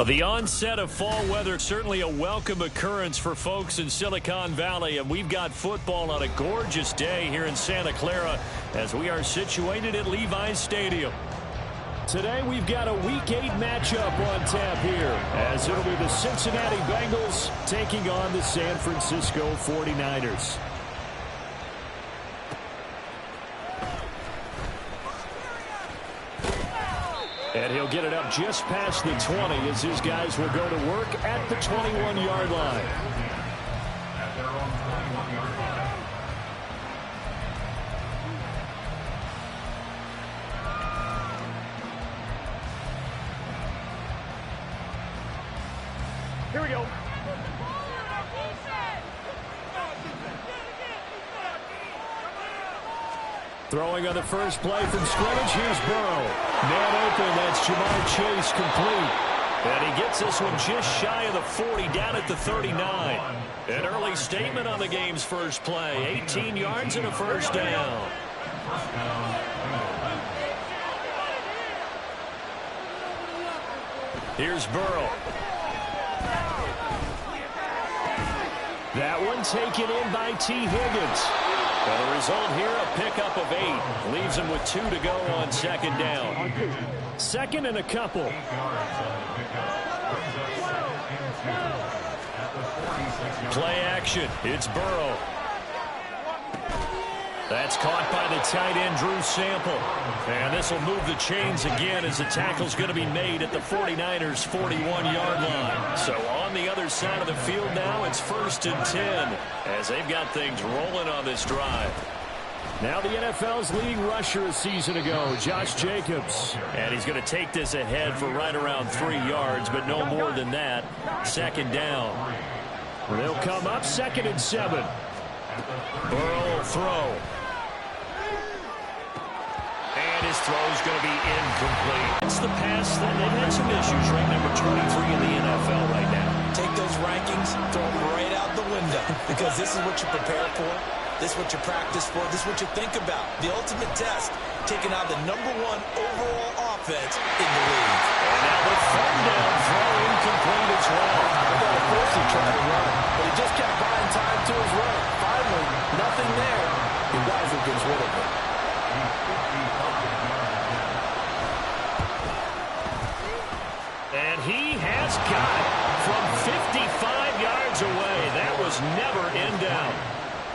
The onset of fall weather, certainly a welcome occurrence for folks in Silicon Valley, and we've got football on a gorgeous day here in Santa Clara as we are situated at Levi's Stadium. Today we've got a Week 8 matchup on tap here as it'll be the Cincinnati Bengals taking on the San Francisco 49ers. And he'll get it up just past the 20 as his guys will go to work at the 21-yard line. Here we go. Throwing on the first play from scrimmage, here's Burrow. Man open, that's Jamar Chase complete. And he gets this one just shy of the 40, down at the 39. An early statement on the game's first play. 18 yards and a first down. Here's Burrow. That one taken in by T. Higgins. And the result here, a pickup of 8. Leaves him with 2 to go on second down. Second and a couple. Play action. It's Burrow. That's caught by the tight end, Drew Sample. And this will move the chains again as the tackle's going to be made at the 49ers' 41-yard line. So on the other side of the field now, it's 1st and 10 as they've got things rolling on this drive. Now the NFL's leading rusher a season ago, Josh Jacobs. And he's going to take this ahead for right around 3 yards, but no more than that. Second down. They'll come up 2nd and 7. Burrow will throw. And his throw is going to be incomplete. It's the pass that they've had some issues, ranked number 23 in the NFL right now. Take those rankings, throw them right out the window, because this is what you prepare for. This is what you practice for. This is what you think about. The ultimate test, taking out the #1 overall offense in the league. And now the third down throw incomplete as well. Of course he tried to run, but he just kept buying time to his run. Finally, nothing there. He wisely gets rid of it. And he has got it from 55 yards away. That was never in doubt.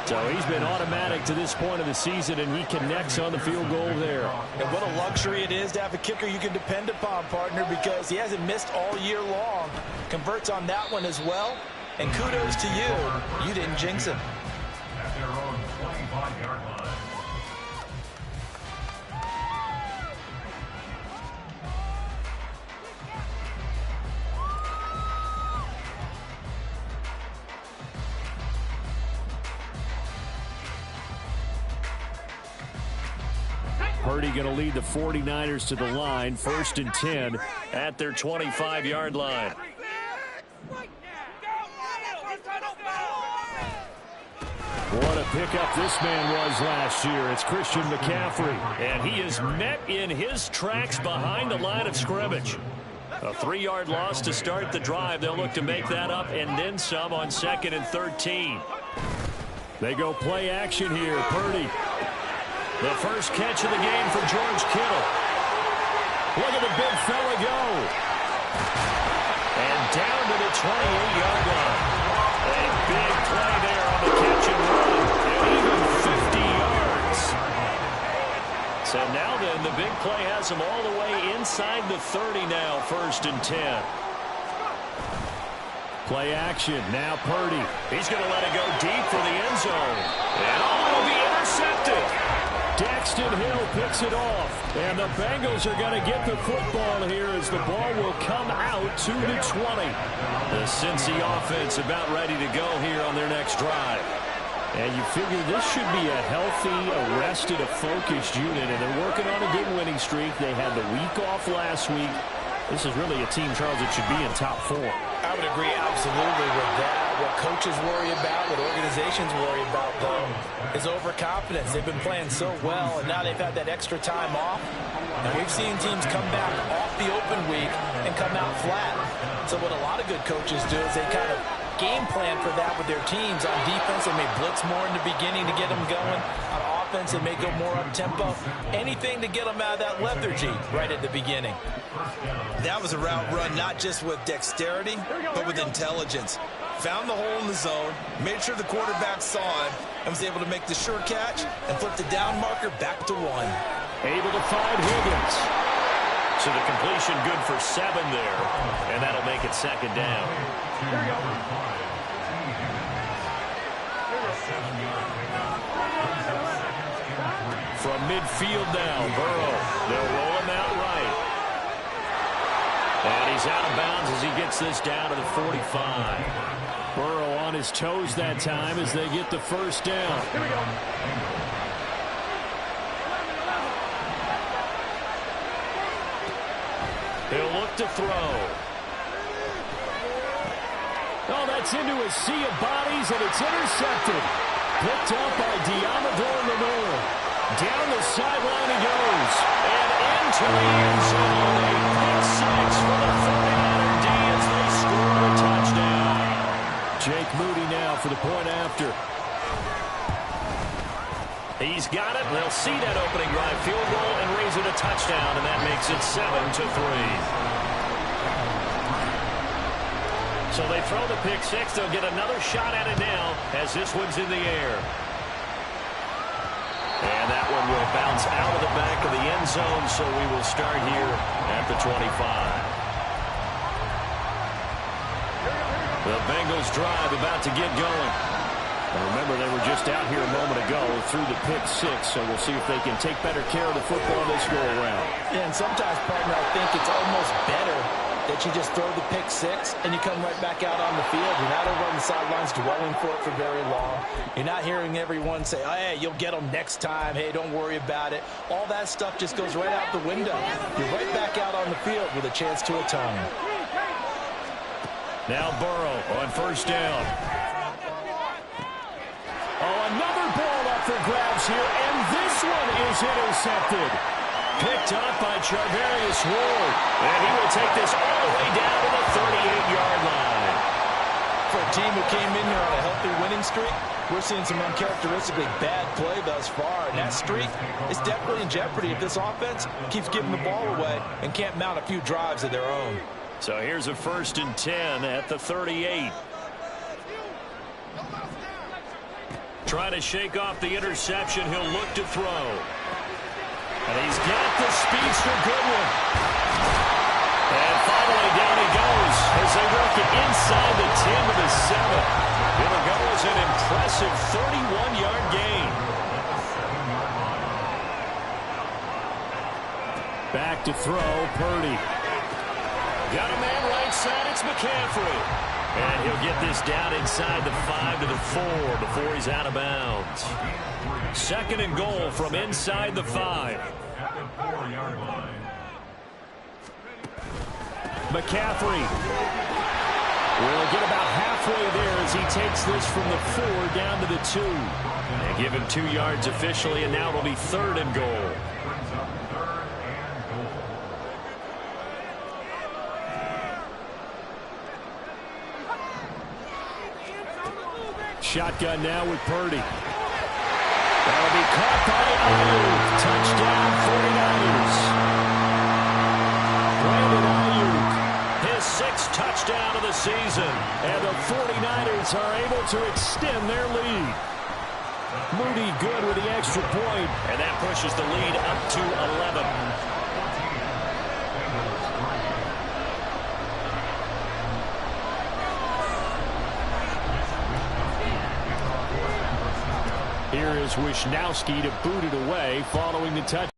So he's been automatic to this point of the season, and he connects on the field goal there. And what a luxury it is to have a kicker you can depend upon, partner, because he hasn't missed all year long. Converts on that one as well. And kudos to you. You didn't jinx him. At their own 25-yard line. Purdy going to lead the 49ers to the line, 1st and 10 at their 25-yard line. What a pickup this man was last year. It's Christian McCaffrey. And he is met in his tracks behind the line of scrimmage. A 3-yard loss to start the drive. They'll look to make that up and then some on 2nd and 13. They go play action here. Purdy. The first catch of the game for George Kittle. Look at the big fella go. And down to the 28-yard line. A big play there on the catch and run. And even 50 yards. So now then, the big play has him all the way inside the 30 now, 1st and 10. Play action. Now Purdy. He's going to let it go deep for the end zone. And it'll be intercepted. Daxton Hill picks it off. And the Bengals are going to get the football here as the ball will come out to the 20. The Cincy offense about ready to go here on their next drive. And you figure this should be a healthy, arrested, a focused unit. And they're working on a good winning streak. They had the week off last week. This is really a team, Charles, that should be in top 4. I would agree absolutely with that. What coaches worry about, what organizations worry about, though, is overconfidence. They've been playing so well, and now they've had that extra time off. And we've seen teams come back off the open week and come out flat. So what a lot of good coaches do is they kind of game plan for that with their teams. On defense, they may blitz more in the beginning to get them going. On offense, they may go more up-tempo. Anything to get them out of that lethargy right at the beginning. That was a route run not just with dexterity, but with intelligence. Found the hole in the zone, made sure the quarterback saw it, and was able to make the sure catch and flip the down marker back to 1. Able to find Higgins. So the completion good for 7 there, and that'll make it second down. Here we go. From midfield now, Burrow. They'll roll him out right. And he's out of bounds as he gets this down to the 45. Burrow on his toes that time as they get the first down. Here we go. He'll look to throw. Oh, that's into a sea of bodies, and it's intercepted. Picked up by Diamador Lenore. Down the sideline he goes. And into the end zone. A pick 6 for the 49er D as they score a touchdown. Jake Moody now for the point after. He's got it. They'll see that opening drive field goal and raise it a touchdown, and that makes it 7-3. So they throw the pick 6. They'll get another shot at it now as this one's in the air. And that one will bounce out of the back of the end zone, so we will start here at the 25. The Bengals drive about to get going. And remember, they were just out here a moment ago through the pick 6, so we'll see if they can take better care of the football this go-around. Yeah, and sometimes, partner, I think it's almost better that you just throw the pick 6 and you come right back out on the field. You're not over on the sidelines dwelling for it for very long. You're not hearing everyone say, oh, hey, you'll get them next time. Hey, don't worry about it. All that stuff just goes right out the window. You're right back out on the field with a chance to atone. Now Burrow on first down. Oh, another ball up for grabs here, and this one is intercepted. Picked up by Charvarius Ward. And he will take this all the way down to the 38-yard line. For a team who came in here on a healthy winning streak, we're seeing some uncharacteristically bad play thus far. And that streak is definitely in jeopardy if this offense keeps giving the ball away and can't mount a few drives of their own. So here's a 1st and 10 at the 38. Trying to shake off the interception. He'll look to throw. And he's got the speedster Goodwin. And finally down he goes as they work it inside the 10 to the 7. It'll go as an impressive 31-yard gain. Back to throw, Purdy. Got a man right side, it's McCaffrey. And he'll get this down inside the 5 to the 4 before he's out of bounds. 2nd and goal from inside the 5. McCaffrey will get about halfway there as he takes this from the 4 down to the 2. They give him 2 yards officially, and now it'll be 3rd and goal. Shotgun now with Purdy. That'll be caught by Ayuk. Touchdown 49ers. Brandon Ayuk, his 6th touchdown of the season. And the 49ers are able to extend their lead. Moody good with the extra point. And that pushes the lead up to 11. Here is Wisnowski to boot it away following the touch.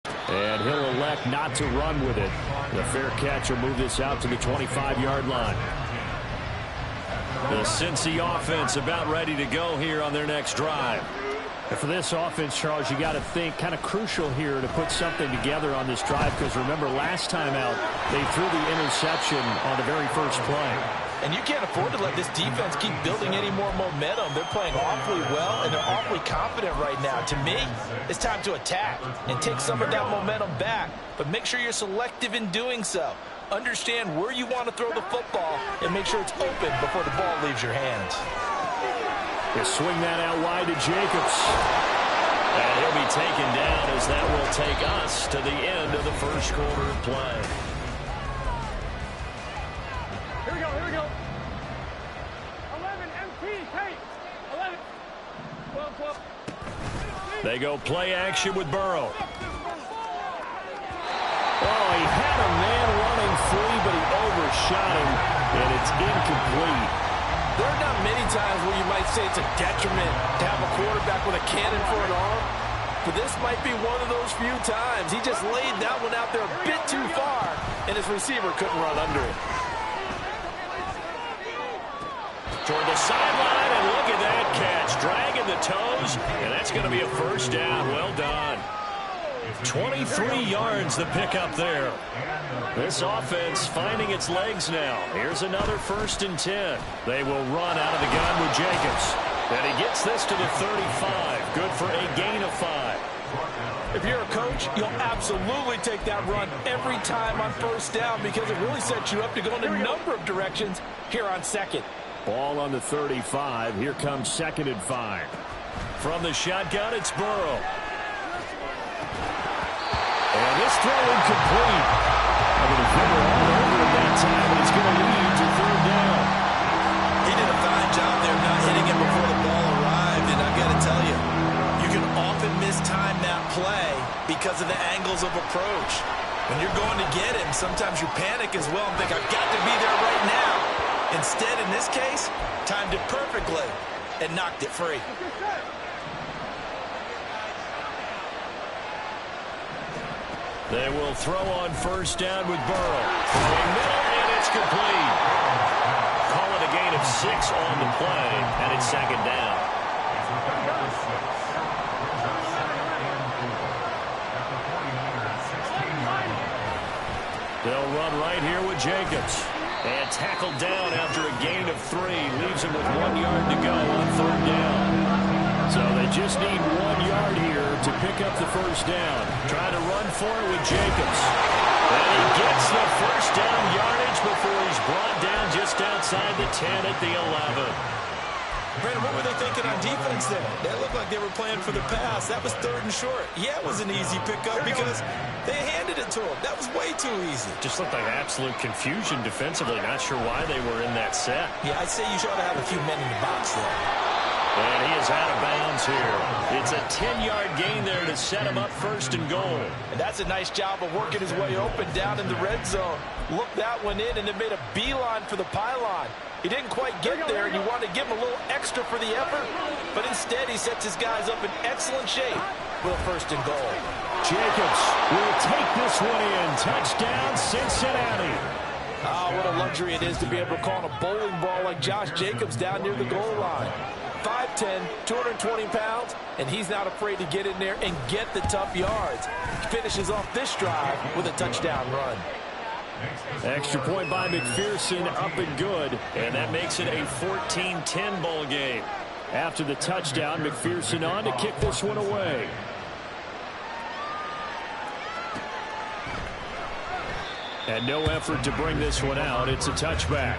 And he'll elect not to run with it. The fair catch will move this out to the 25-yard line. The Cincy offense about ready to go here on their next drive. And for this offense, Charles, you got to think kind of crucial here to put something together on this drive, because remember last time out they threw the interception on the very first play. And you can't afford to let this defense keep building any more momentum. They're playing awfully well, and they're awfully confident right now. To me, it's time to attack and take some of that momentum back. But make sure you're selective in doing so. Understand where you want to throw the football and make sure it's open before the ball leaves your hands. They swing that out wide to Jacobs. And he'll be taken down as that will take us to the end of the first quarter of play. Here we go, here we go. 11, MT, Tate. 11, 12, 12. They go play action with Burrow. Oh, he had a man running free, but he overshot him, and it's incomplete. There are not many times where you might say it's a detriment to have a quarterback with a cannon for an arm, but this might be one of those few times. He just laid that one out there a bit too far, and his receiver couldn't run under it. Toward the sideline, and look at that catch. Dragging the toes, and that's going to be a first down. Well done. 23 yards the pickup there. This offense finding its legs now. Here's another 1st and 10. They will run out of the gun with Jacobs. And he gets this to the 35. Good for a gain of 5. If you're a coach, you'll absolutely take that run every time on 1st down, because it really sets you up to go in a number of directions here on 2nd. Ball on the 35. Here comes 2nd and 5. From the shotgun, it's Burrow. And this throw incomplete. I'm going to finger all over it that time, and it's going to lead to 3rd down. He did a fine job there not hitting it before the ball arrived, and I've got to tell you, you can often mistime that play because of the angles of approach. When you're going to get him, sometimes you panic as well and think, I've got to be there right now. Instead, in this case, timed it perfectly and knocked it free. They will throw on 1st down with Burrow. And it's complete. Call it a gain of 6 on the play, and it's 2nd down. They'll run right here with Jacobs. And tackled down after a gain of 3. Leaves him with 1 yard to go on 3rd down. So they just need 1 yard here to pick up the 1st down. Trying to run for it with Jacobs. And he gets the 1st down yardage before he's brought down just outside the 10 at the 11. Brandon, what were they thinking on defense there? That looked like they were playing for the pass. That was 3rd and short. Yeah, it was an easy pickup because they handed it to him. That was way too easy. Just looked like absolute confusion defensively. Not sure why they were in that set. Yeah, I'd say you should have a few men in the box there. And he is out of bounds here. It's a 10-yard gain there to set him up 1st and goal. And that's a nice job of working his way open down in the red zone. Looked that one in and then made a beeline for the pylon. He didn't quite get there, and you want to give him a little extra for the effort, but instead he sets his guys up in excellent shape with a 1st and goal. Jacobs will take this one in. Touchdown, Cincinnati. Oh, what a luxury it is to be able to call a bowling ball like Josh Jacobs down near the goal line. 5'10", 220 pounds, and he's not afraid to get in there and get the tough yards. Finishes off this drive with a touchdown run. Extra point by McPherson, up and good, and that makes it a 14-10 ball game. After the touchdown, McPherson on to kick this one away. And no effort to bring this one out. It's a touchback.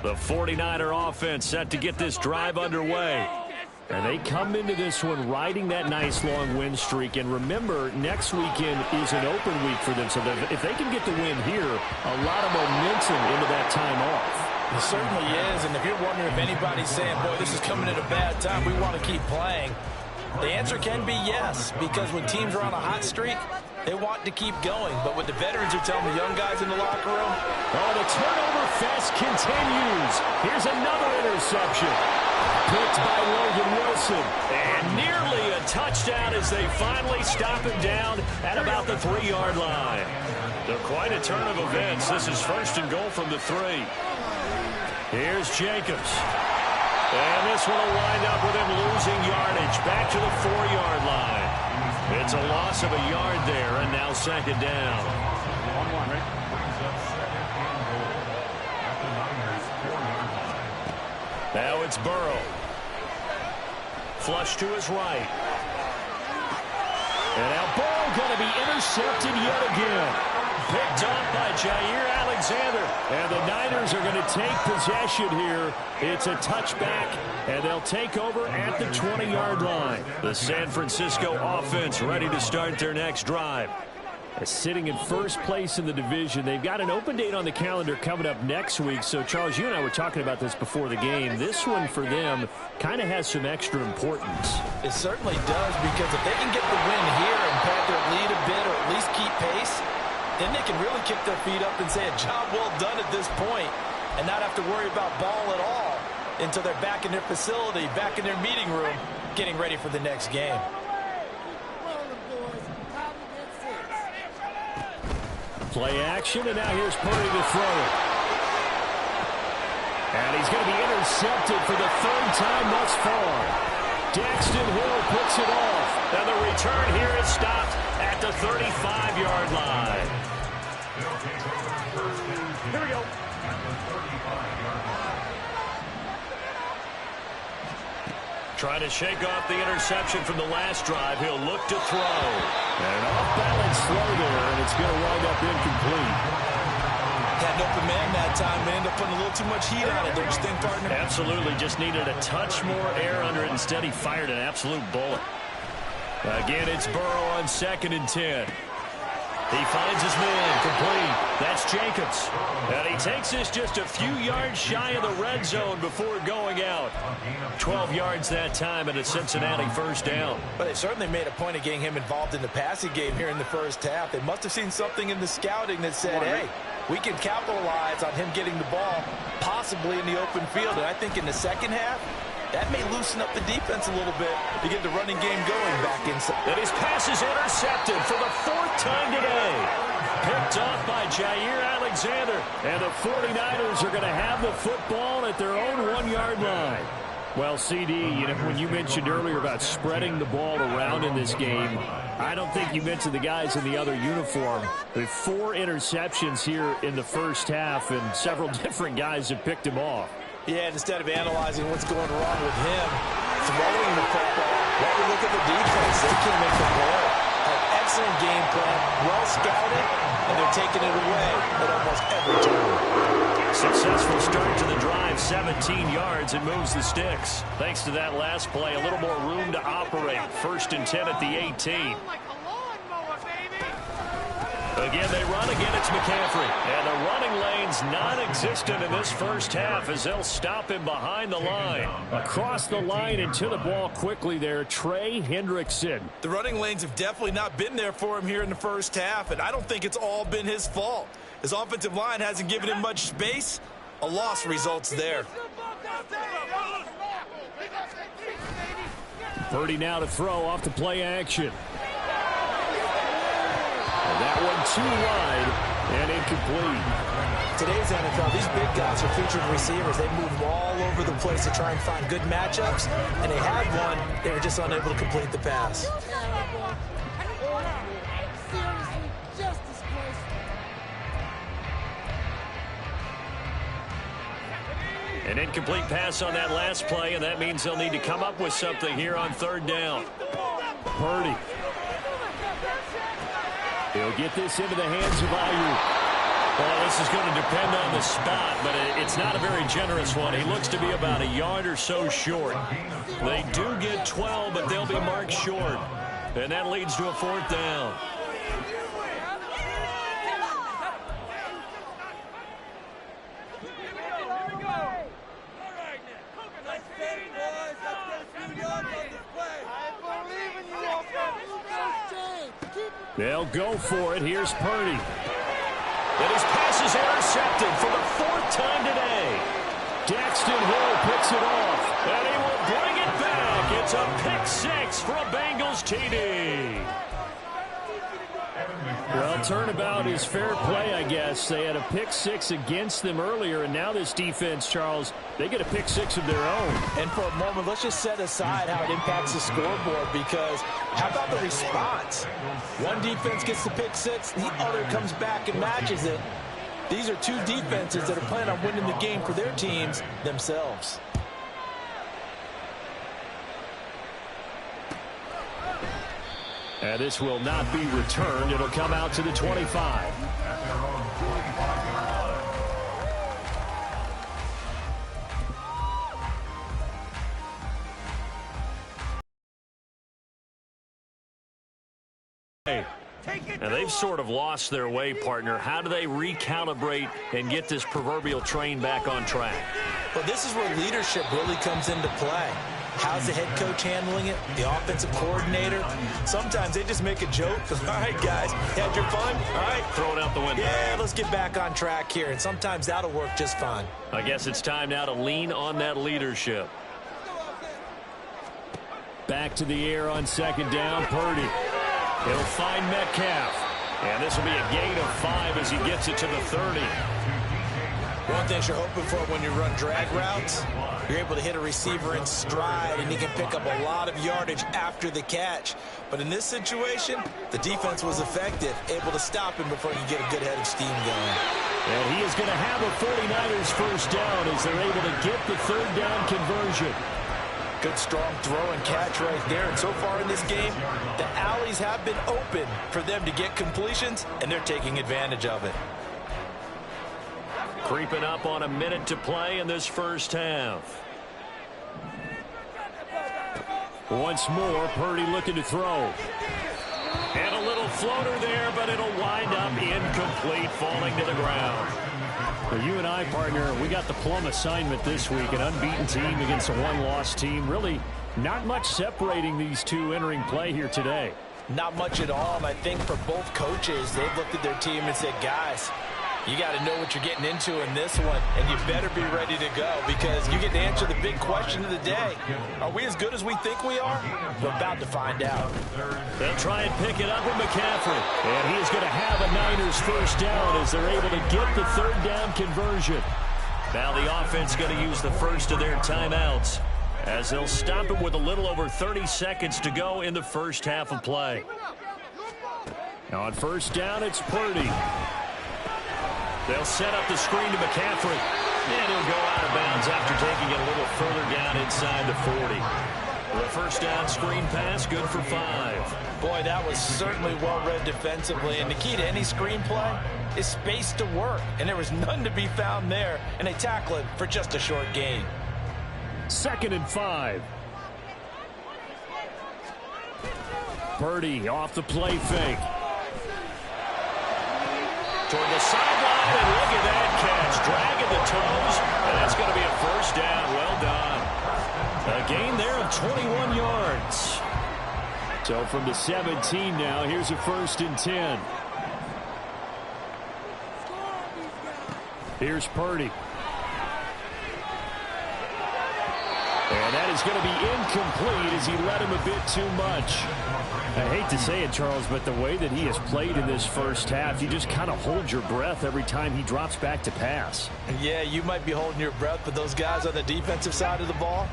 The 49er offense set to get this drive underway. And they come into this one riding that nice long win streak. And remember, next weekend is an open week for them. So if they can get the win here, a lot of momentum into that time off. It certainly is. And if you're wondering if anybody's saying, boy, this is coming at a bad time, we want to keep playing, the answer can be yes. Because when teams are on a hot streak, They want to keep going, but what the veterans are telling the young guys in the locker room. Oh, the turnover fest continues. Here's another interception. Picked by Logan Wilson. And nearly a touchdown as they finally stop him down at about the 3-yard line. They're quite a turn of events. This is 1st and goal from the 3. Here's Jacobs. And this one will wind up with him losing yardage back to the 4-yard line. It's a loss of a yard there, and now 2nd down. On 1, right? Now it's Burrow. Flush to his right. And now Burrow going to be intercepted yet again. Picked off by Jair Alexander. And the Niners are going to take possession here. It's a touchback, and they'll take over at the 20-yard line. The San Francisco offense ready to start their next drive. Sitting in first place in the division. They've got an open date on the calendar coming up next week. So, Charles, you and I were talking about this before the game. This one for them kind of has some extra importance. It certainly does, because if they can get the win here and pad their lead a bit, or at least keep pace, then they can really kick their feet up and say a job well done at this point and not have to worry about ball at all until they're back in their facility, back in their meeting room, getting ready for the next game. Play action, and now here's Purdy to throw it. And he's going to be intercepted for the 3rd time thus far. Daxton Hill puts it off. And the return here is stopped at the 35-yard line. Here we go. Trying to shake off the interception from the last drive. He'll look to throw. And an off-balance throw there, and it's going to wind up incomplete. Had an open man that time, and ended up putting a little too much heat on it, don't you think, partner? Absolutely. Just needed a touch more air under it. Instead, he fired an absolute bullet. Again, it's Burrow on 2nd and 10. He finds his man, complete. That's Jacobs. And he takes this just a few yards shy of the red zone before going out. 12 yards that time and a Cincinnati 1st down. But they certainly made a point of getting him involved in the passing game here in the 1st half. They must have seen something in the scouting that said, hey, we can capitalize on him getting the ball, possibly in the open field. And I think in the 2nd half, that may loosen up the defense a little bit to get the running game going back inside. And his pass is intercepted for the 4th time today. Picked off by Jair Alexander. And the 49ers are going to have the football at their own 1-yard line. Well, CD, you know, when you mentioned earlier about spreading the ball around in this game, I don't think you mentioned the guys in the other uniform. There's 4 interceptions here in the 1st half, and several different guys have picked him off. Yeah, instead of analyzing what's going wrong with him, throwing the football, why don't we look at the defense? They came in prepared. An excellent game plan, well scouted, and they're taking it away at almost every turn. Successful start to the drive, 17 yards, and moves the sticks. Thanks to that last play, a little more room to operate. 1st and 10 at the 18. Again, they run. Again, it's McCaffrey. And the running lane's non-existent in this 1st half as they'll stop him behind the line. Across the line and to the ball quickly there, Trey Hendrickson. The running lanes have definitely not been there for him here in the 1st half, and I don't think it's all been his fault. His offensive line hasn't given him much space. A loss results there. Purdy now to throw off the play action. And that one too wide and incomplete. Today's NFL, these big guys are featured receivers. They move all over the place to try and find good matchups, and they had one. They were just unable to complete the pass. An incomplete pass on that last play, and that means they'll need to come up with something here on 3rd down. Purdy. He'll get this into the hands of Ayuk. Well, this is going to depend on the spot, but it's not a very generous one. He looks to be about a yard or so short. They do get 12, but they'll be marked short. And that leads to a 4th down. I believe in you, offense. Keep They'll go for it. Here's Purdy. And his pass is intercepted for the 4th time today. Daxton Hill picks it off, and he will bring it back. It's a pick 6 for a Bengals TD. Well, turnabout is fair play, I guess. They had a pick 6 against them earlier, and now this defense, Charles, they get a pick 6 of their own. And for a moment, let's just set aside how it impacts the scoreboard, because how about the response? One defense gets the pick 6, the other comes back and matches it. These are two defenses that are planning on winning the game for their teams themselves. And this will not be returned. It'll come out to the 25. And they've sort of lost their way, partner. How do they recalibrate and get this proverbial train back on track? Well, this is where leadership really comes into play. How's the head coach handling it? The offensive coordinator? Sometimes they just make a joke. All right, guys, had your fun? All right. Throw it out the window. Yeah, let's get back on track here. And sometimes that'll work just fine. I guess it's time now to lean on that leadership. Back to the air on 2nd down. Purdy. He'll find Metcalf. And this will be a gain of 5 as he gets it to the 30. One thing you're hoping for when you run drag routes, you're able to hit a receiver in stride, and he can pick up a lot of yardage after the catch. But in this situation, the defense was effective, able to stop him before he could get a good head of steam going. And he is going to have a 49ers first down as they're able to get the 3rd down conversion. Good strong throw and catch right there. And so far in this game, the alleys have been open for them to get completions, and they're taking advantage of it. Creeping up on a minute to play in this first half. Once more, Purdy looking to throw. And a little floater there, but it'll wind up incomplete, falling to the ground. Well, you and I, partner, we got the plum assignment this week. An unbeaten team against a one-loss team. Really not much separating these two entering play here today. Not much at all, and I think for both coaches, they've looked at their team and said, guys, you got to know what you're getting into in this one, and you better be ready to go, because you get to answer the big question of the day. Are we as good as we think we are? We're about to find out. They'll try and pick it up with McCaffrey, and he is going to have a Niners first down as they're able to get the 3rd down conversion. Now the offense going to use the first of their timeouts as they'll stop it with a little over 30 seconds to go in the first half of play. Now on first down, it's Purdy. They'll set up the screen to McCaffrey, and he'll go out of bounds after taking it a little further down inside the 40. The first down screen pass, good for 5. Boy, that was certainly well-read defensively, and the key to any screen play is space to work, and there was none to be found there, and they tackle it for just a short gain. 2nd and 5. Purdy off the play fake. Toward the sideline, and look at that catch. Dragging the toes, and that's going to be a first down. Well done. A gain there of 21 yards. So from the 17 now, here's a 1st and 10. Here's Purdy. And that is going to be incomplete as he led him a bit too much. I hate to say it, Charles, but the way that he has played in this first half, you just kind of hold your breath every time he drops back to pass. Yeah, you might be holding your breath, but those guys on the defensive side of the ball,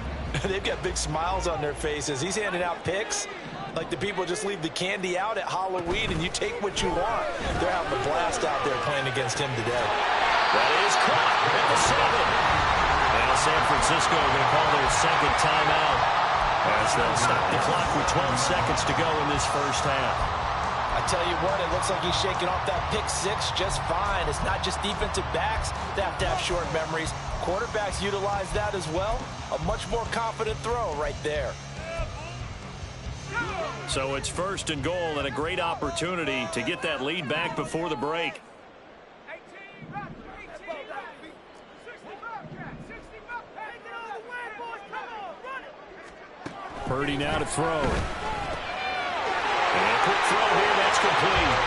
they've got big smiles on their faces. He's handing out picks like the people just leave the candy out at Halloween and you take what you want. They're having a blast out there playing against him today. That is caught at the 7. Now San Francisco going to call their 2nd timeout as they'll stop the clock with 12 seconds to go in this first half. I tell you what, it looks like he's shaking off that pick 6 just fine. It's not just defensive backs that have to have short memories. Quarterbacks utilize that as well. A much more confident throw right there. So it's 1st and goal and a great opportunity to get that lead back before the break. Purdy now to throw. And quick throw here, that's complete.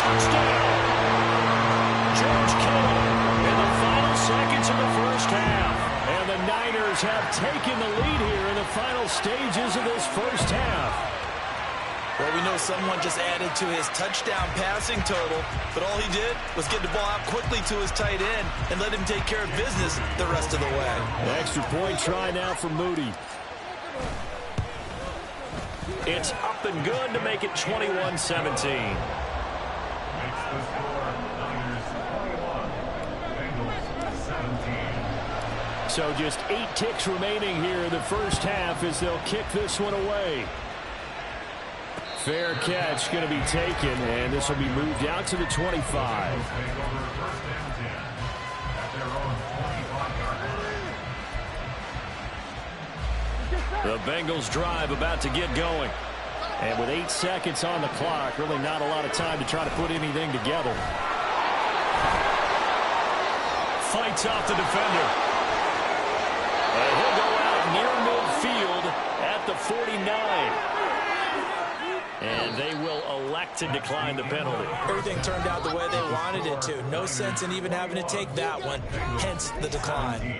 Touchdown! George Kittle in the final seconds of the first half. And the Niners have taken the lead here in the final stages of this first half. Well, we know someone just added to his touchdown passing total, but all he did was get the ball out quickly to his tight end and let him take care of business the rest of the way. Extra point try now for Moody. It's up and good to make it 21-17. Makes the score Niners 21, Bengals 17. So just 8 ticks remaining here in the first half as they'll kick this one away. Fair catch going to be taken, and this will be moved out to the 25. Take over first and 10 at their own 25-yard line. The Bengals drive about to get going. And with 8 seconds on the clock, really not a lot of time to try to put anything together. Fights off the defender. And he'll go out near midfield at the 49. And they will elect to decline the penalty. Everything turned out the way they wanted it to. No sense in even having to take that one, hence the decline.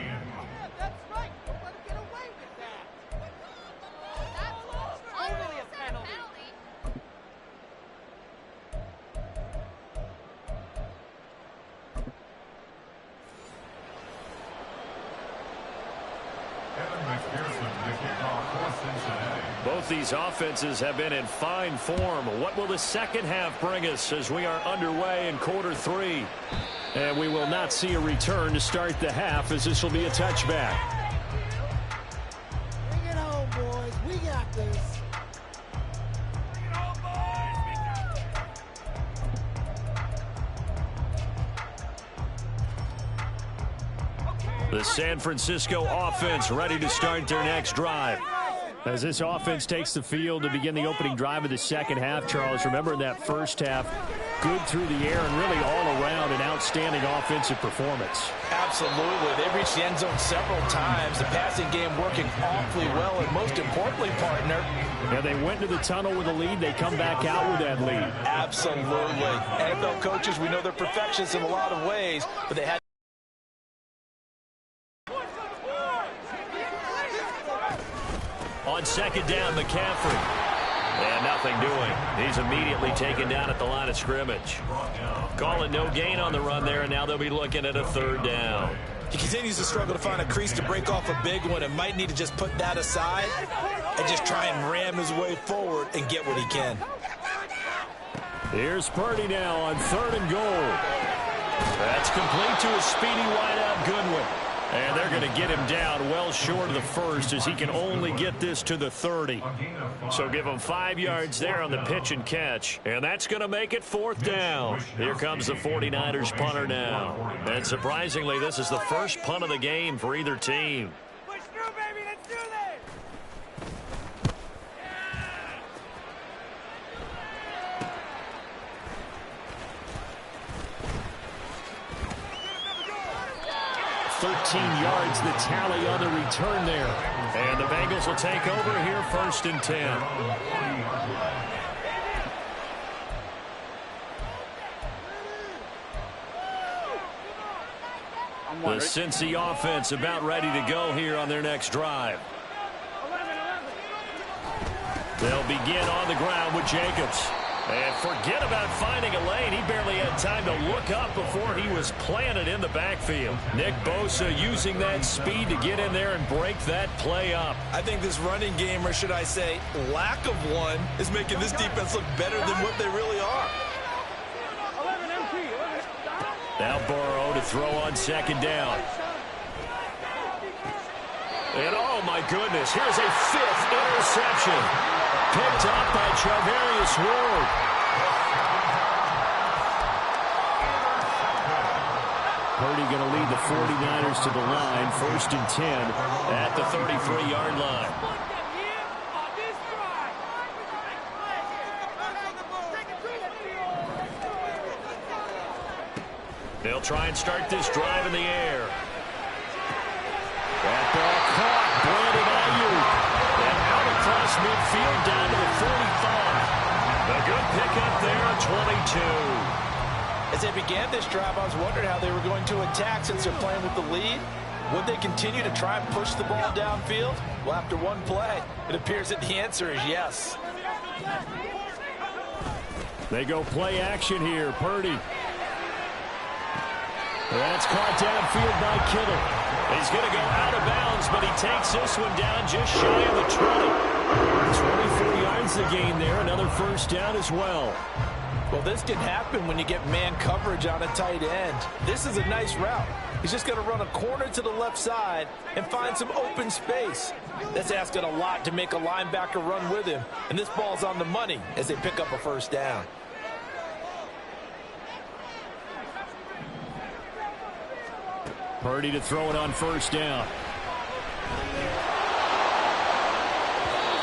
Both these offenses have been in fine form. What will the second half bring us as we are underway in quarter 3? And we will not see a return to start the half, as this will be a touchback. Bring it home, boys. We got this. Bring it home, boys. We got this. The San Francisco offense ready to start their next drive. As this offense takes the field to begin the opening drive of the second half, Charles, remember in that first half, good through the air and really all around an outstanding offensive performance. Absolutely. They reached the end zone several times. The passing game working awfully well, and most importantly, partner. Yeah, they went into the tunnel with a lead. They come back out with that lead. Absolutely. NFL coaches, we know they're perfectionists in a lot of ways, but they had on second down, McCaffrey. And nothing doing. He's immediately taken down at the line of scrimmage. Call it no gain on the run there, and now they'll be looking at a third down. He continues to struggle to find a crease to break off a big one and might need to just put that aside and just try and ram his way forward and get what he can. Here's Purdy now on 3rd and goal. That's complete to a speedy wideout Goodwin. And they're going to get him down well short of the first as he can only get this to the 30. So give him 5 yards there on the pitch and catch. And that's going to make it 4th down. Here comes the 49ers punter now. And surprisingly, this is the first punt of the game for either team. Push through, baby. Let's do this. 13 yards the tally on the return there. And the Bengals will take over here 1st and 10. The Cincy offense about ready to go here on their next drive. They'll begin on the ground with Jacobs. And forget about finding a lane. He barely had time to look up before he was planted in the backfield. Nick Bosa using that speed to get in there and break that play up. I think this running game, or should I say lack of one, is making this defense look better than what they really are. Now Burrow to throw on second down. And oh my goodness, here's a 5th interception. Picked up by Charvarius Ward. Purdy going to lead the 49ers to the line, 1st and 10 at the 33-yard line. They'll try and start this drive in the air. That ball caught. Brandon Ayuk. And out across midfield down to the 45. The pickup there at 22. As they began this drive, I was wondering how they were going to attack since they're playing with the lead. Would they continue to try and push the ball downfield? Well, after one play, it appears that the answer is yes. They go play action here. Purdy. That's caught downfield by Kittle. He's going to go out of bounds, but he takes this one down just shy of the 20. 24 yards the gain there. Another first down as well. Well, this can happen when you get man coverage on a tight end. This is a nice route. He's just going to run a corner to the left side and find some open space. That's asking a lot to make a linebacker run with him. And this ball's on the money as they pick up a first down. Purdy to throw it on first down.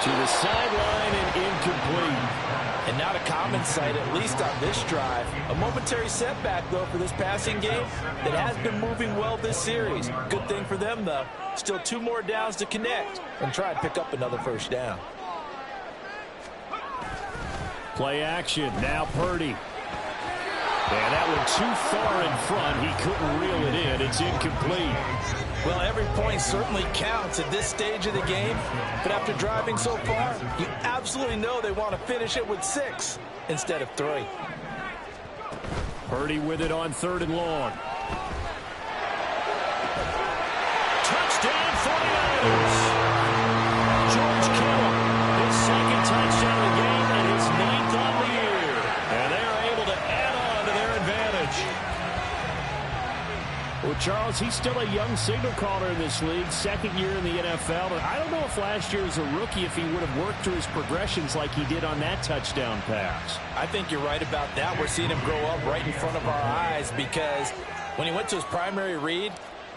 To the sideline and incomplete. And not a common sight, at least on this drive. A momentary setback, though, for this passing game that has been moving well this series. Good thing for them, though. Still 2 more downs to connect and try and pick up another first down. Play action. Now Purdy. And that one too far in front. He couldn't reel it in. It's incomplete. Well, every point certainly counts at this stage of the game. But after driving so far, you absolutely know they want to finish it with 6 instead of 3. Purdy with it on 3rd and long. Touchdown 49ers. George Kittle, his 2nd touchdown of the game and his 9th on the year. And they are able to add on to their advantage. Well, Charles, he's still a young signal caller in this league, 2nd year in the NFL. And I don't know if last year as a rookie, if he would have worked through his progressions like he did on that touchdown pass. I think you're right about that. We're seeing him grow up right in front of our eyes because when he went to his primary read,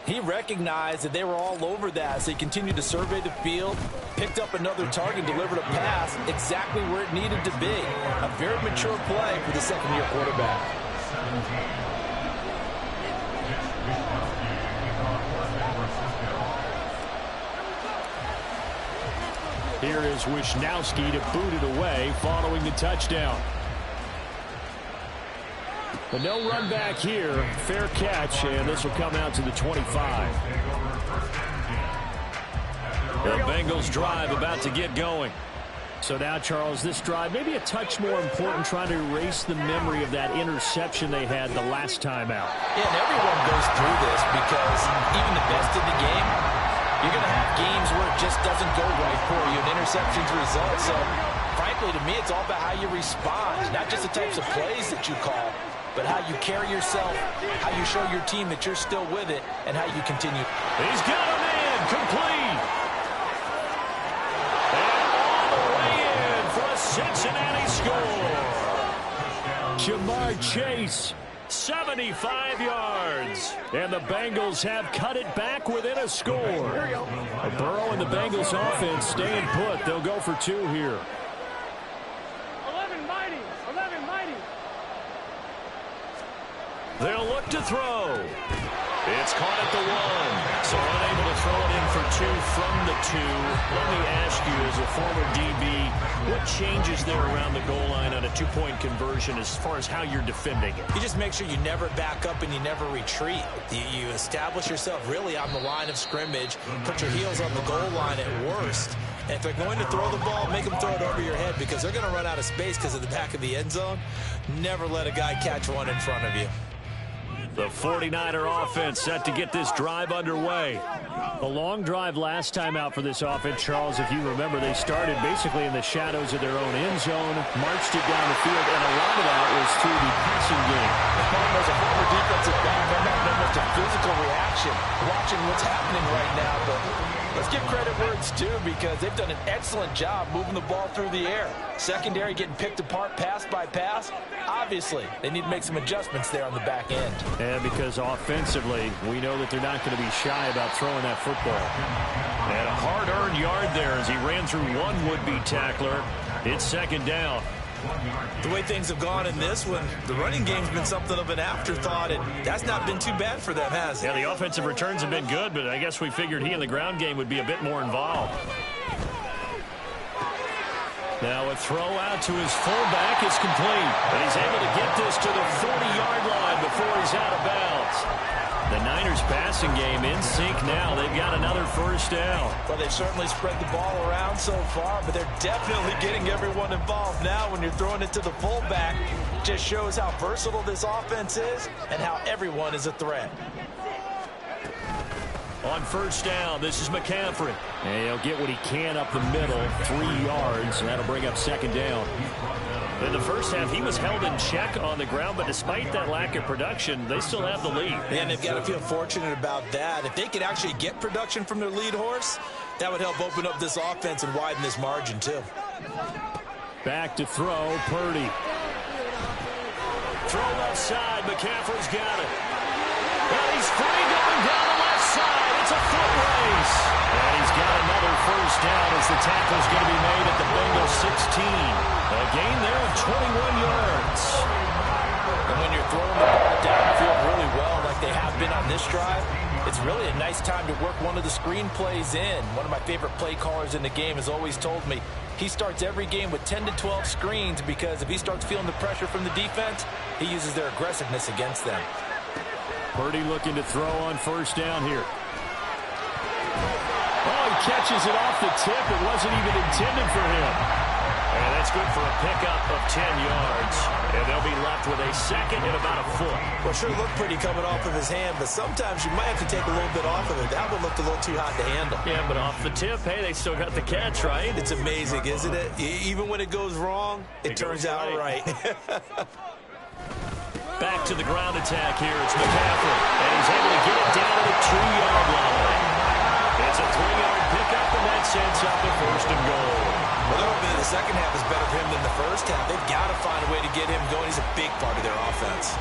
he recognized that they were all over that. So he continued to survey the field, picked up another target, delivered a pass exactly where it needed to be. A very mature play for the 2nd-year quarterback. Here is Wisnowski to boot it away following the touchdown. But no run back here. Fair catch, and this will come out to the 25. The Bengals drive about to get going. So now, Charles, this drive maybe a touch more important, trying to erase the memory of that interception they had the last time out. Yeah, and everyone goes through this because even the best in the game, you're going to have games where it just doesn't go right for you, and interceptions result. So, frankly, to me, it's all about how you respond, not just the types of plays that you call, but how you carry yourself, how you show your team that you're still with it, and how you continue. He's got him in, complete. And all the way in for a Cincinnati score. Jamar Chase, 75 yards. And the Bengals have cut it back within a score. Burrow and the Bengals offense staying put. They'll go for 2 here. 11 mighty. 11 mighty. They'll look to throw. It's caught at the 1. So unable to throw it in for 2 from the 2. Let me ask you, as a former DB, what changes there around the goal line on a 2-point conversion as far as how you're defending it? You just make sure you never back up and you never retreat. You establish yourself really on the line of scrimmage, put your heels on the goal line at worst. And if they're going to throw the ball, make them throw it over your head because they're going to run out of space because of the back of the end zone. Never let a guy catch one in front of you. The 49er offense set to get this drive underway. The long drive last time out for this offense, Charles, if you remember, they started basically in the shadows of their own end zone, marched it down the field, and a lot of that was through the passing game. As a former defensive back, I'm not much a physical reaction watching what's happening right now, but let's give credit where it's due because they've done an excellent job moving the ball through the air. Secondary getting picked apart pass by pass. Obviously, they need to make some adjustments there on the back end. And because offensively, we know that they're not going to be shy about throwing that football. And a hard-earned yard there as he ran through one would-be tackler. It's 2nd down. The way things have gone in this one, the running game's been something of an afterthought, and that's not been too bad for them, has it? Yeah, the offensive returns have been good, but I guess we figured he in the ground game would be a bit more involved. Now a throw out to his fullback is complete. And he's able to get this to the 40-yard line before he's out of bounds. The Niners passing game in sync now. They've got another first down. Well, they've certainly spread the ball around so far, but they're definitely getting everyone involved now when you're throwing it to the fullback. Just shows how versatile this offense is and how everyone is a threat. On first down, this is McCaffrey. And he'll get what he can up the middle, 3 yards, and that'll bring up second down. In the first half, he was held in check on the ground, but despite that lack of production, they still have the lead. And they've got to feel fortunate about that. If they could actually get production from their lead horse, that would help open up this offense and widen this margin, too. Back to throw, Purdy. Throw left side, McCaffrey's got it. And he's free going down the left side. It's a foot race. And he's got another first down as the tackle's going to be made at the Bengals 16. A gain there of 21 yards. And when you're throwing the ball downfield really well like they have been on this drive, it's really a nice time to work one of the screen plays in. One of my favorite play callers in the game has always told me he starts every game with 10 to 12 screens because if he starts feeling the pressure from the defense, he uses their aggressiveness against them. Purdy looking to throw on first down here. Oh, he catches it off the tip. It wasn't even intended for him. And that's good for a pickup of 10 yards. And they'll be left with a second and about a foot. Well, sure looked pretty coming off of his hand, but sometimes you might have to take a little bit off of it. That one looked a little too hot to handle. Yeah, but off the tip, hey, they still got the catch, right? It's amazing, isn't it? Even when it goes wrong, it turns out right. Back to the ground attack here. It's McCaffrey. And he's able to get it down to the 2-yard line. It's a 3-yard pickup, and that sets up the first and goal. Well, they're hoping that the second half is better for him than the first half. They've got to find a way to get him going. He's a big part of their offense.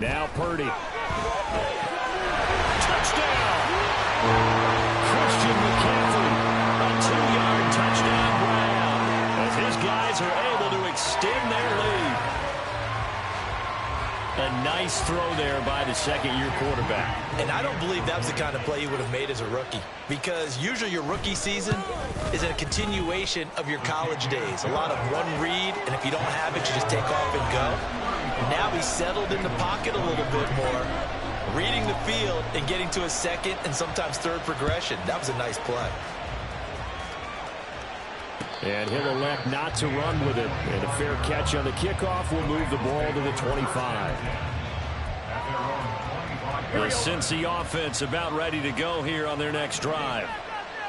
Now Purdy. Touchdown! Christian McCaffrey, a 2-yard touchdown grab as his guys are able to extend their lead. A nice throw there by the second-year quarterback. And I don't believe that was the kind of play he would have made as a rookie, because usually your rookie season is a continuation of your college days. A lot of one read, and if you don't have it, you just take off and go. Now he's settled in the pocket a little bit more, reading the field and getting to a second and sometimes third progression. That was a nice play. And he'll elect not to run with it. And a fair catch on the kickoff will move the ball to the 25. The Cincy offense about ready to go here on their next drive.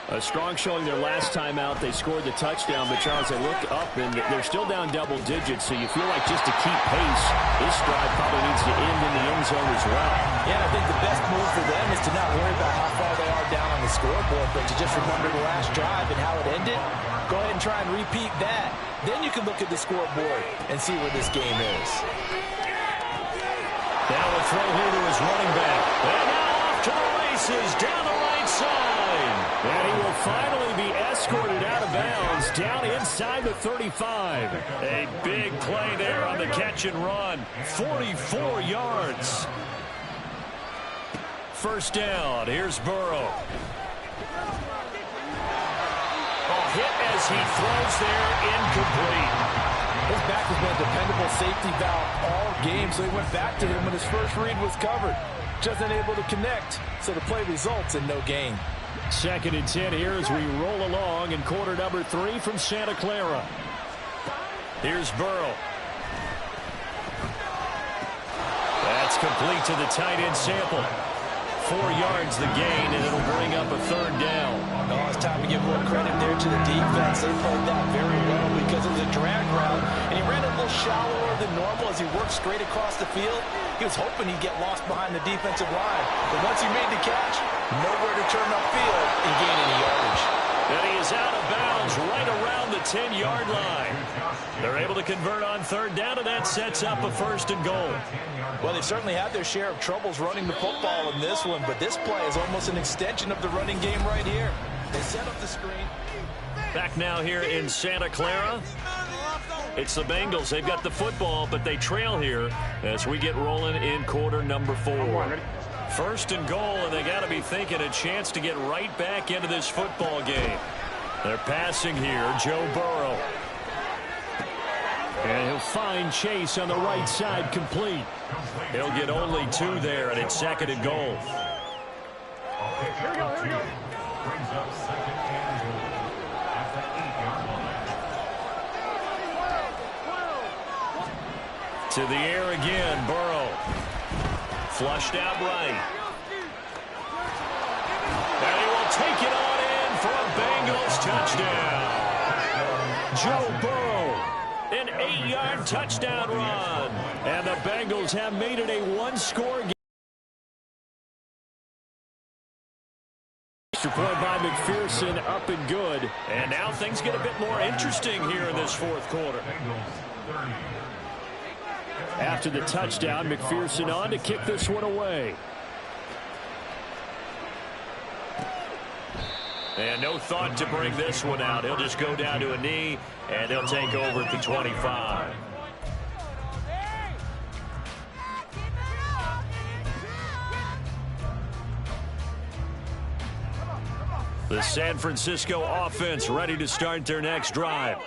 A strong showing their last time out. They scored the touchdown, but Charles, they look up and they're still down double digits, so you feel like just to keep pace, this drive probably needs to end in the end zone as well. Yeah, I think the best move for them is to not worry about how far they are down on the scoreboard, but to just remember the last drive and how it ended. Go ahead and try and repeat that. Then you can look at the scoreboard and see where this game is. Now a throw here to his running back. And now off to the races down the right side. And he will finally be escorted out of bounds down inside the 35. A big play there on the catch and run. 44 yards. First down. Here's Burrow. Hit as he throws there, incomplete. His back has been a dependable safety valve all game, so he went back to him when his first read was covered. Just unable to connect, so the play results in no gain. Second and 10 here as we roll along in quarter number 3 from Santa Clara. Here's Burrow. That's complete to the tight end Sample. 4 yards the gain, and it'll bring up a third down. Oh, it's time to give a little credit there to the defense. They played that very well because it was a drag route, and he ran a little shallower than normal as he worked straight across the field. He was hoping he'd get lost behind the defensive line, but once he made the catch, nowhere to turn upfield and gain any yardage. And he is out of bounds right around the 10-yard line. They're able to convert on third down, and that sets up a first and goal. Well, they've certainly had their share of troubles running the football in this one, but this play is almost an extension of the running game right here. They set up the screen. Back now here in Santa Clara. It's the Bengals. They've got the football, but they trail here as we get rolling in quarter number 4. First and goal, and they got to be thinking a chance to get right back into this football game. They're passing here, Joe Burrow. And he'll find Chase on the right side, complete. He'll get only 2 there, and it's second and goal. Here we go. Brings up second and goal at the 8-yard line. To the air again, Burrow. Flushed out right. And he will take it on in for a Bengals touchdown. Joe Burrow, an 8-yard touchdown run. And the Bengals have made it a 1-score game. Extra point by McPherson, up and good. And now things get a bit more interesting here in this fourth quarter. After the touchdown, McPherson on to kick this one away. And no thought to bring this one out. He'll just go down to a knee, and he'll take over at the 25. The San Francisco offense ready to start their next drive.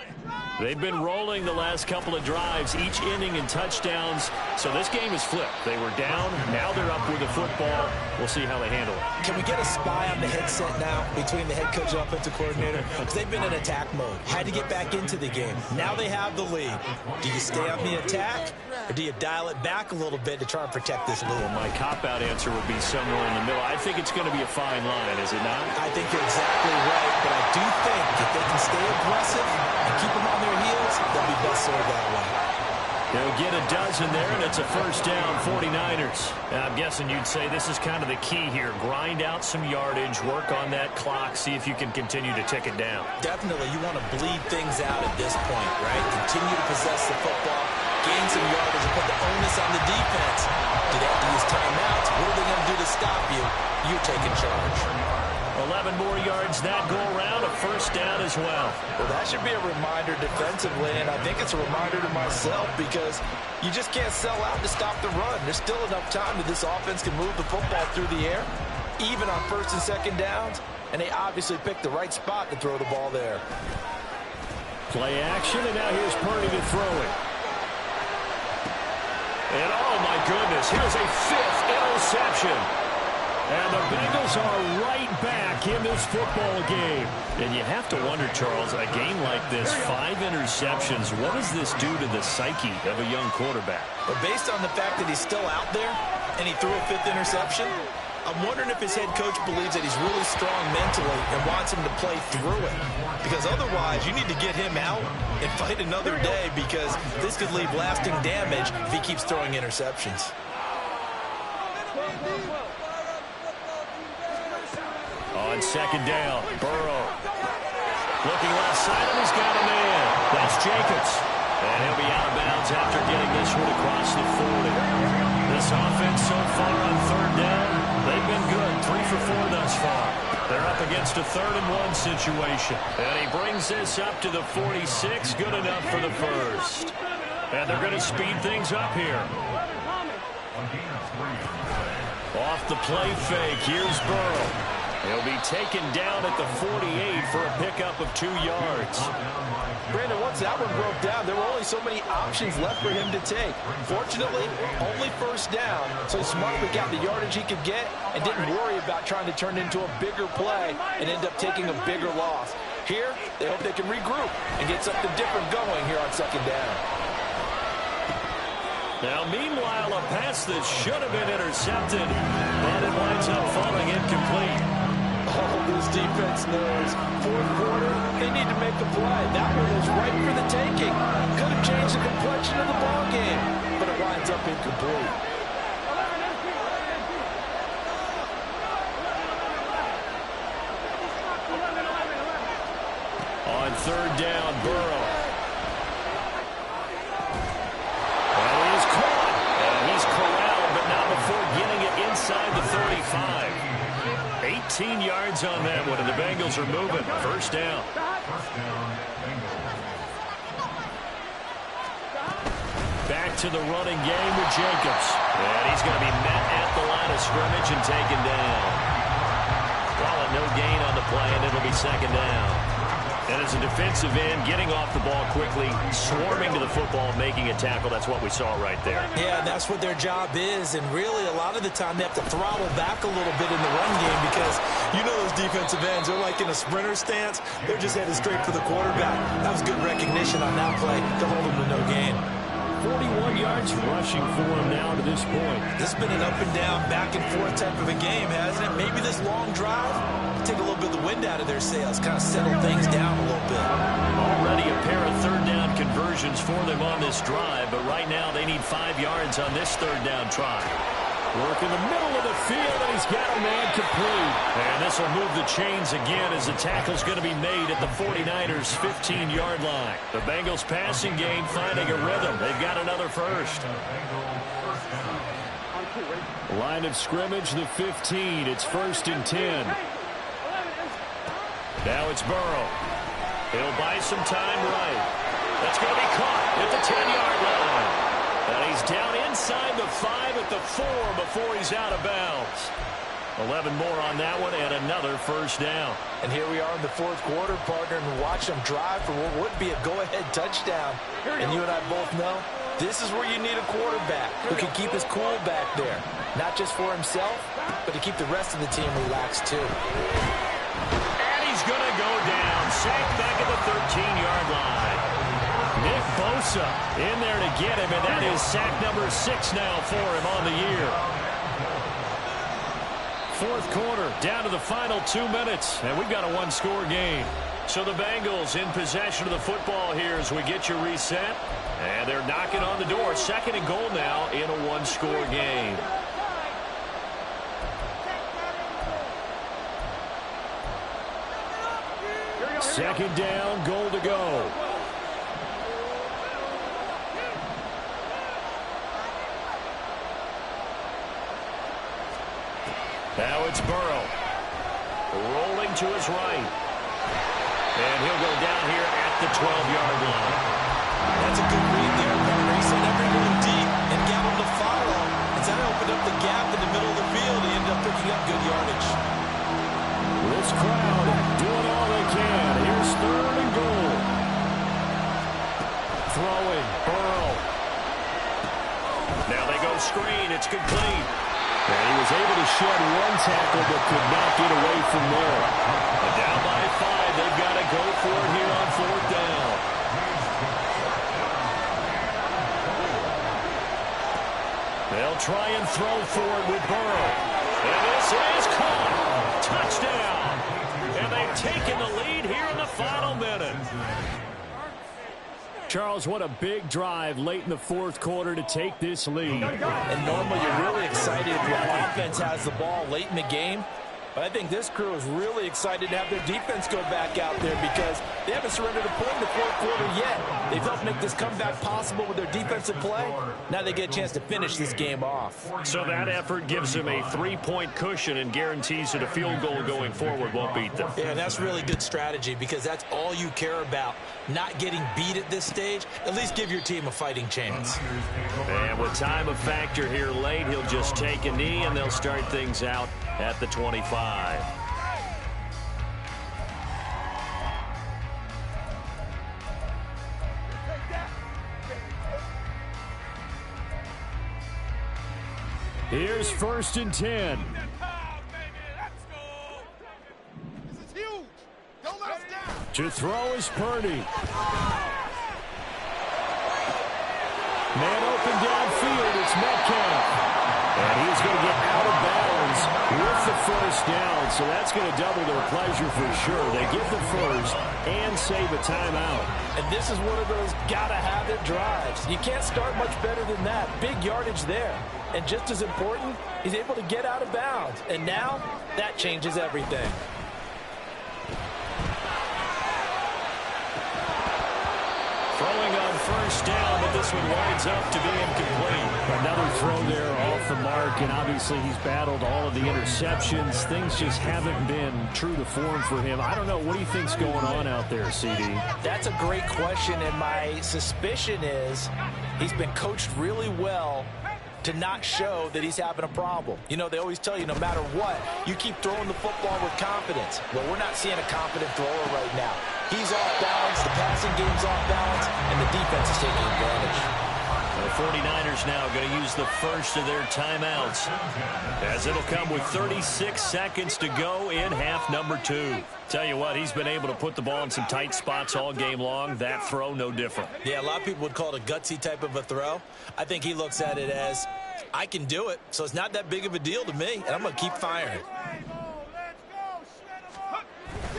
They've been rolling the last couple of drives, each inning in touchdowns. So this game is flipped. They were down. Now they're up with the football. We'll see how they handle it. Can we get a spy on the headset now between the head coach and offensive coordinator? Because they've been in attack mode. Had to get back into the game. Now they have the lead. Do you stay on the attack, or do you dial it back a little bit to try and protect this lead? Well, my cop-out answer would be somewhere in the middle. I think it's going to be a fine line, is it not? I think you're exactly right, but I do think if they can stay aggressive and keep them on their heels, they'll be best served that way. They'll get a dozen there, and it's a first down, 49ers. And I'm guessing you'd say this is kind of the key here. Grind out some yardage, work on that clock, see if you can continue to tick it down. Definitely, you want to bleed things out at this point, right? Continue to possess the football, gain some yardage, and put the onus on the defense. Do they have to use timeouts? What are they going to do to stop you? You're taking charge. 11 more yards that go around, a first down as well. Well, that should be a reminder defensively, and I think it's a reminder to myself because you just can't sell out to stop the run. There's still enough time that this offense can move the football through the air, even on first and second downs, and they obviously picked the right spot to throw the ball there. Play action, and now here's Purdy to throw it. And oh my goodness, here's a 5th interception. And the Bengals are right back in this football game. And you have to wonder, Charles, a game like this, 5 interceptions, what does this do to the psyche of a young quarterback? But based on the fact that he's still out there and he threw a 5th interception, I'm wondering if his head coach believes that he's really strong mentally and wants him to play through it. Because otherwise, you need to get him out and fight another day because this could leave lasting damage if he keeps throwing interceptions. On second down, Burrow. Looking left side, and he's got a man. That's Jacobs. And he'll be out of bounds after getting this one across the 40. This offense so far on third down, they've been good. 3 for 4 thus far. They're up against a 3rd-and-1 situation. And he brings this up to the 46. Good enough for the first. And they're going to speed things up here. Off the play fake, here's Burrow. He'll be taken down at the 48 for a pickup of 2 yards. Brandon, once that one broke down, there were only so many options left for him to take. Fortunately, only first down, so smartly got the yardage he could get and didn't worry about trying to turn it into a bigger play and end up taking a bigger loss. Here, they hope they can regroup and get something different going here on second down. Now, meanwhile, a pass that should have been intercepted, but it winds up falling incomplete. Oh, this defense knows. Fourth quarter, they need to make a play. That one was right for the taking. Could have changed the complexion of the ball game, but it winds up incomplete. On third down, Burrow. And he's caught. And he's corralled, but not before getting it inside the 35. 18 yards on that one, and the Bengals are moving. First down. Back to the running game with Jacobs. And he's going to be met at the line of scrimmage and taken down. Well, no gain on the play, and it'll be second down. And as a defensive end, getting off the ball quickly, swarming to the football, making a tackle, that's what we saw right there. Yeah, that's what their job is, and really a lot of the time they have to throttle back a little bit in the run game because you know those defensive ends, they're like in a sprinter stance. They're just headed straight for the quarterback. That was good recognition on that play to hold them to no gain. 41 yards rushing for him now to this point. This has been an up and down, back and forth type of a game, hasn't it? Maybe this long drive take a little bit of the wind out of their sails, kind of settle things down a little bit. Already a pair of third down conversions for them on this drive, but right now they need 5 yards on this third down try. Work in the middle of the field, and he's got a man complete. And this will move the chains again as the tackle's going to be made at the 49ers' 15-yard line. The Bengals passing game finding a rhythm. They've got another first. Line of scrimmage, the 15. It's 1st and 10. Now it's Burrow. He'll buy some time right. That's going to be caught at the 10-yard line. And he's down inside the 5 at the 4 before he's out of bounds. 11 more on that one and another first down. And here we are in the fourth quarter, partner, and watch them drive for what would be a go-ahead touchdown. And you and I both know this is where you need a quarterback who can keep his cool back there. Not just for himself, but to keep the rest of the team relaxed too. And he's going to go down. Sacked back at the 13-yard line. Nick Bosa in there to get him, and that is sack number 6 now for him on the year. Fourth quarter, down to the final 2 minutes, and we've got a one-score game. So the Bengals in possession of the football here as we get you reset. And they're knocking on the door. 2nd and goal now in a one-score game. Second down, goal to go. Now it's Burrow. Rolling to his right. And he'll go down here at the 12-yard line. That's a good read there, partner. He sent every move deep and got him to follow. And that opened up the gap in the middle of the field. He ended up picking up good yardage. This crowd doing all they can. Here's 3rd and goal. Throwing, Burrow. Now they go screen. It's complete. And he was able to shed one tackle but could not get away from there. And down by 5, they've got to go for it here on 4th down. They'll try and throw for it with Burrow. And this is caught. Touchdown. And they've taken the lead here in the final minute. Charles, what a big drive late in the fourth quarter to take this lead. And normally you're really excited if your offense has the ball late in the game. But I think this crew is really excited to have their defense go back out there because they haven't surrendered a point in the fourth quarter yet. They've helped make this comeback possible with their defensive play. Now they get a chance to finish this game off. So that effort gives them a 3-point cushion and guarantees that a field goal going forward won't beat them. Yeah, that's really good strategy because that's all you care about. Not getting beat at this stage, at least give your team a fighting chance. And with time a factor here late, he'll just take a knee and they'll start things out at the 25. Here's 1st and 10. To throw is Purdy. Man open downfield, it's Metcalf. And he's going to get out of bounds with the first down. So that's going to double their pleasure for sure. They get the first and save a timeout. And this is one of those gotta-have-it drives. You can't start much better than that. Big yardage there. And just as important, he's able to get out of bounds. And now, that changes everything. Throwing on first down, but this this one winds up to be incomplete. Another throw there off the mark, and obviously he's battled all of the interceptions. Things just haven't been true to form for him. I don't know. What do you think's going on out there, CD? That's a great question, and my suspicion is he's been coached really well to not show that he's having a problem. You know, they always tell you no matter what, you keep throwing the football with confidence. Well, we're not seeing a confident thrower right now. He's off balance, the passing game's off balance, and the defense is taking advantage. The 49ers now going to use the first of their timeouts, as it'll come with 36 seconds to go in half number 2. Tell you what, he's been able to put the ball in some tight spots all game long. That throw, no different. Yeah, a lot of people would call it a gutsy type of a throw. I think he looks at it as, I can do it, so it's not that big of a deal to me, and I'm going to keep firing.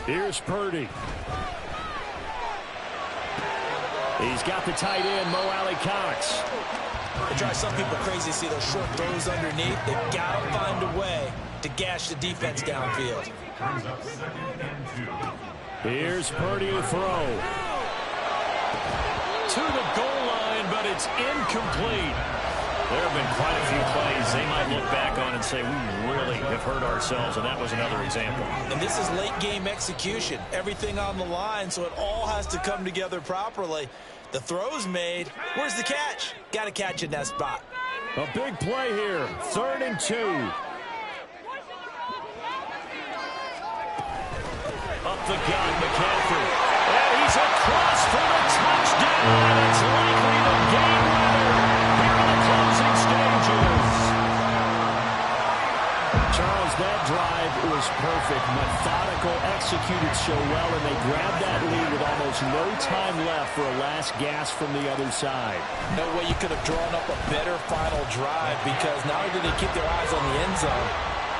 Here's Purdy. He's got the tight end, Mo Alley-Cox. It drives some people crazy to see those short throws underneath. They've got to find a way to gash the defense downfield. Here's Purdy to throw. To the goal line, but it's incomplete. There have been quite a few plays they might look back on and say, we really have hurt ourselves, and that was another example. And this is late game execution. Everything on the line, so it all has to come together properly. The throw's made. Where's the catch? Got to catch in that spot. A big play here. 3rd and 2. Up the gut, McCaffrey. And he's across for the touchdown. It's likely the game winner here in the closing stages. Charles, that drive was perfect. Methodical, executed so well, and they grabbed that lead with almost no time left for a last gasp from the other side. No way you could have drawn up a better final drive, because not only did they keep their eyes on the end zone,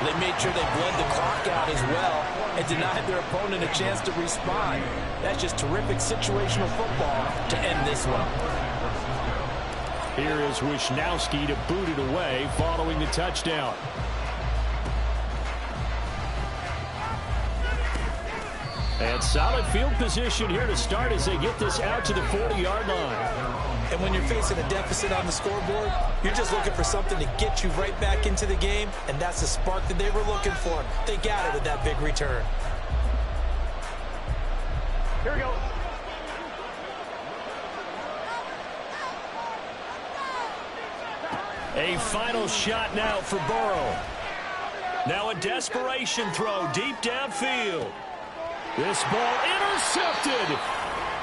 they made sure they bled the clock out as well and denied their opponent a chance to respond. That's just terrific situational football to end this one. Here is Wisnowski to boot it away following the touchdown. And solid field position here to start as they get this out to the 40-yard line. And when you're facing a deficit on the scoreboard, you're just looking for something to get you right back into the game, and that's the spark that they were looking for. They got it with that big return. Here we go. A final shot now for Burrow. Now a desperation throw deep downfield. This ball intercepted.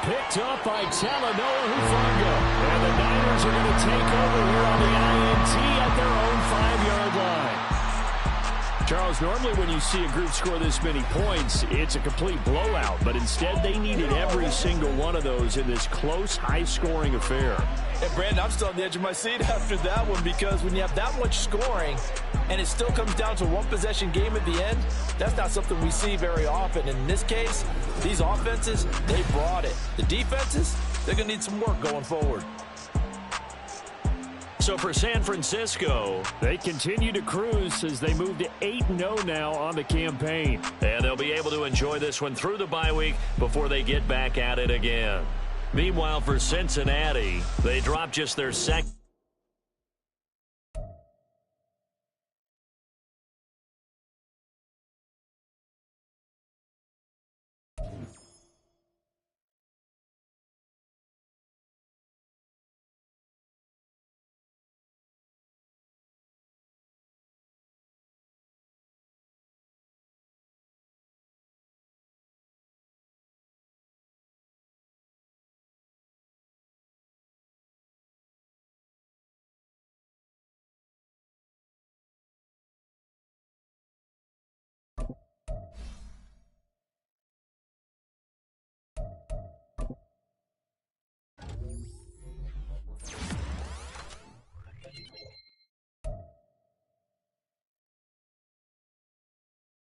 Picked up by Talanoa Hufanga. And the Niners are going to take over here on the INT at their own 5-yard line. Charles, normally when you see a group score this many points, it's a complete blowout. But instead, they needed every single one of those in this close, high-scoring affair. And Brandon, I'm still on the edge of my seat after that one, because when you have that much scoring and it still comes down to a one-possession game at the end, that's not something we see very often. And in this case, these offenses, they brought it. The defenses, they're going to need some work going forward. So for San Francisco, they continue to cruise as they move to 8-0 now on the campaign. And they'll be able to enjoy this one through the bye week before they get back at it again. Meanwhile, for Cincinnati, they dropped just their second.